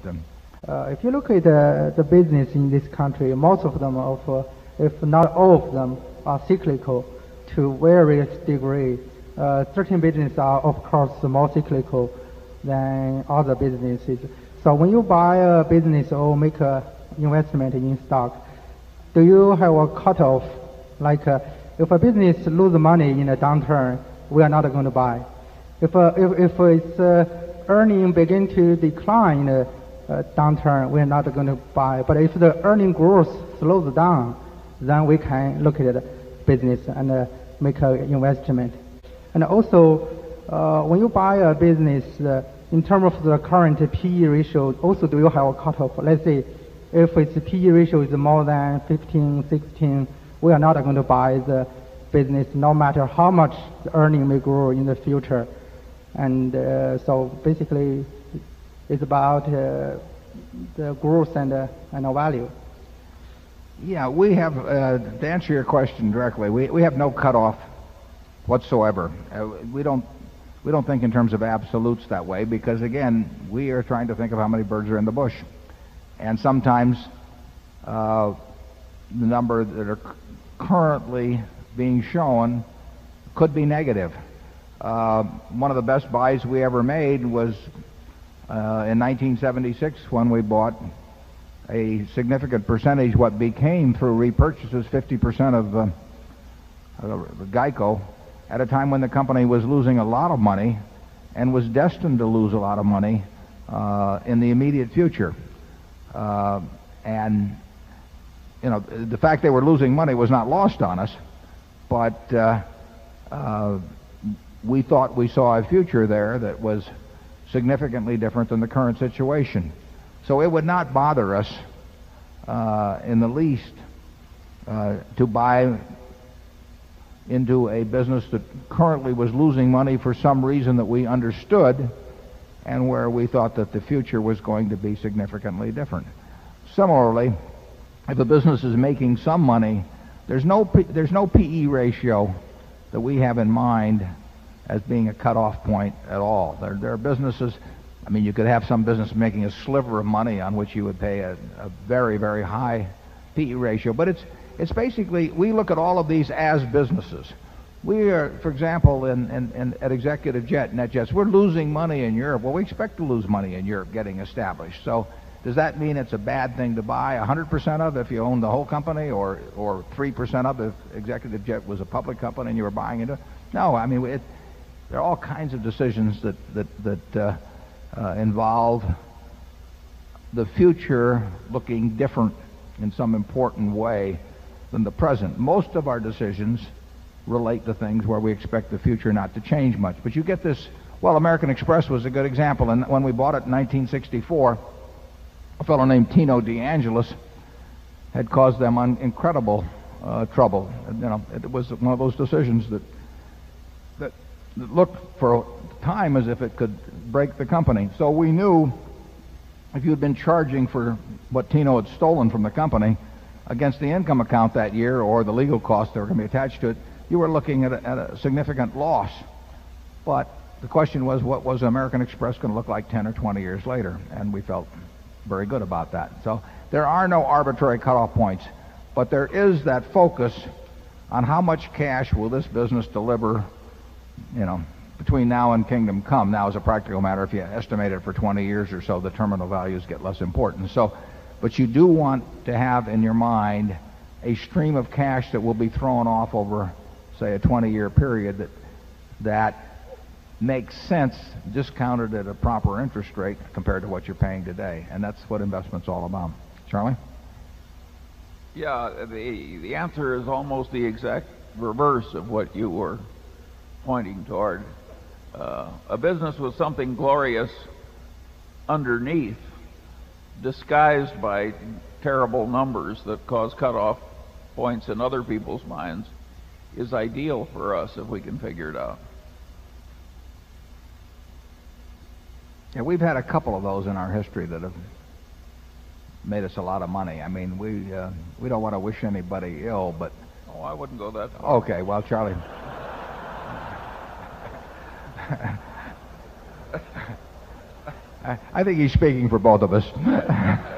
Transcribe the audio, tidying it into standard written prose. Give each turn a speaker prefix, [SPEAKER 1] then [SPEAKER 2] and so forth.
[SPEAKER 1] If you look at the business in this country, most of them, if not all of them, are cyclical to various degree. Certain businesses are, of course, more cyclical than other businesses. So when you buy a business or make an investment in stock, do you have a cutoff? Like if a business loses money in a downturn, we are not going to buy. If its earning begin to decline in a downturn, we are not going to buy. But if the earning growth slows down, then we can look at the business and make an investment. And also, when you buy a business, in terms of the current PE ratio, also do you have a cutoff? Let's say if its PE ratio is more than 15, 16, we are not going to buy the business no matter how much the earning may grow in the future. And so basically it's about the growth and the value.
[SPEAKER 2] Yeah, we have, to answer your question directly, we have no cutoff whatsoever. We don't think in terms of absolutes that way because, again, we are trying to think of how many birds are in the bush. And sometimes the number that are currently being shown could be negative. One of the best buys we ever made was in 1976 when we bought a significant percentage, what became through repurchases 50% of Geico, at a time when the company was losing a lot of money and was destined to lose a lot of money in the immediate future. And you know, the fact they were losing money was not lost on us, but we thought we saw a future there that was significantly different than the current situation. So it would not bother us in the least to buy into a business that currently was losing money for some reason that we understood and where we thought that the future was going to be significantly different. Similarly, if a business is making some money, there's no PE ratio that we have in mind as being a cutoff point at all. There are businesses, I mean, you could have some business making a sliver of money on which you would pay a very, very high PE ratio. But it's basically, we look at all of these as businesses. We are, for example, at Executive Jet, NetJets, we're losing money in Europe. Well, we expect to lose money in Europe getting established. So does that mean it's a bad thing to buy 100% of if you own the whole company, or 3% of if Executive Jet was a public company and you were buying into it? No, I mean, there are all kinds of decisions that involve the future looking different in some important way than the present. Most of our decisions relate to things where we expect the future not to change much. But you get this, well, American Express was a good example. And when we bought it in 1964, a fellow named Tino DeAngelis had caused them incredible trouble. You know, it was one of those decisions that looked for a time as if it could break the company. So we knew if you had been charging for what Tino had stolen from the company against the income account that year or the legal costs that were going to be attached to it, you were looking at a significant loss. But the question was, what was American Express going to look like 10 or 20 years later? And we felt very good about that. So there are no arbitrary cutoff points, but there is that focus on how much cash will this business deliver, you know, between now and kingdom come. Now, as a practical matter, if you estimate it for 20 years or so, the terminal values get less important. So, but you do want to have in your mind a stream of cash that will be thrown off over, say, a 20-year period that makes sense discounted at a proper interest rate compared to what you're paying today. And that's what investment's all about. Charlie?
[SPEAKER 3] Yeah, the answer is almost the exact reverse of what you were pointing toward. A business with something glorious underneath, disguised by terrible numbers that cause cutoff points in other people's minds, is ideal for us if we can figure it out.
[SPEAKER 2] Yeah, we've had a couple of those in our history that have made us a lot of money. I mean, we don't want to wish anybody ill, but...
[SPEAKER 3] Oh, I wouldn't go that far.
[SPEAKER 2] Okay, well, Charlie... I think he's speaking for both of us.